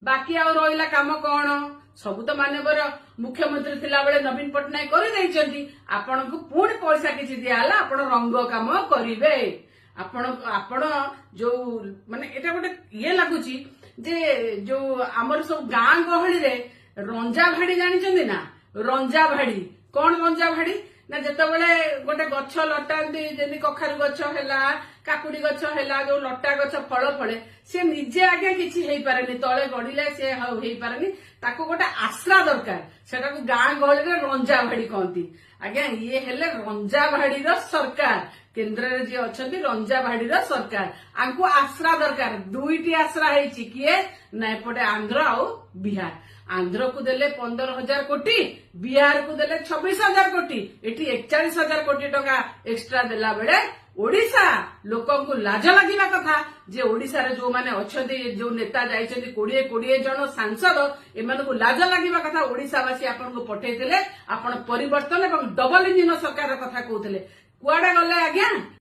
बाकी आउ रहिला काम कौन सब तो मानवर मुख्यमंत्री थिला बेले नवीन पट्टनायक कर आपण को पुणी पैसा किसी दियाला आपण रंग काम करिवे आपण जो माने एटा गोटे ये लगुची जे जो आमर सब गाँ गहली रे रंजा भाड़ी जानी ना रंजा भाड़ी कौन रंजा भाड़ी ना जितेबाला गोटे गछ लटाती जमी कखारु गछ है काकुड़ी गछ है जो लटा गछ फल फले सी निजे आगे किसी हो पारे तले गड़िले सी हो पारे ताको गोटे आश्रा दरकार सेटा को गाँ गहली रंजा भाड़ी कहती आज्ञा ये हेले रंजा भाड़ी सरकार केन्द्र में जी अच्छा रंजा भाड़ी सरकार आंकु आश्रा दरकार दुईटी आश्रा है किए ना एपटे आंध्र आउ बिहार आंध्र को देले 15,000 कोटी बिहार को देले 26,000 कोटी एटी 41,000 कोटी टका एक्स्ट्रा देला बेले ओडिशा लोकन को लाज लागिबा कथा जे ओडिशा रे जो माने अछंती जो नेता जाइछंती 20 जन सांसद एमान को लाज लागिबा कथा ओडिशावासी आपन को पठेइथिले आपन परिवर्तन एवं डबल इंजिन सरकार कथा कहउथिले कुआडा गले आज्ञा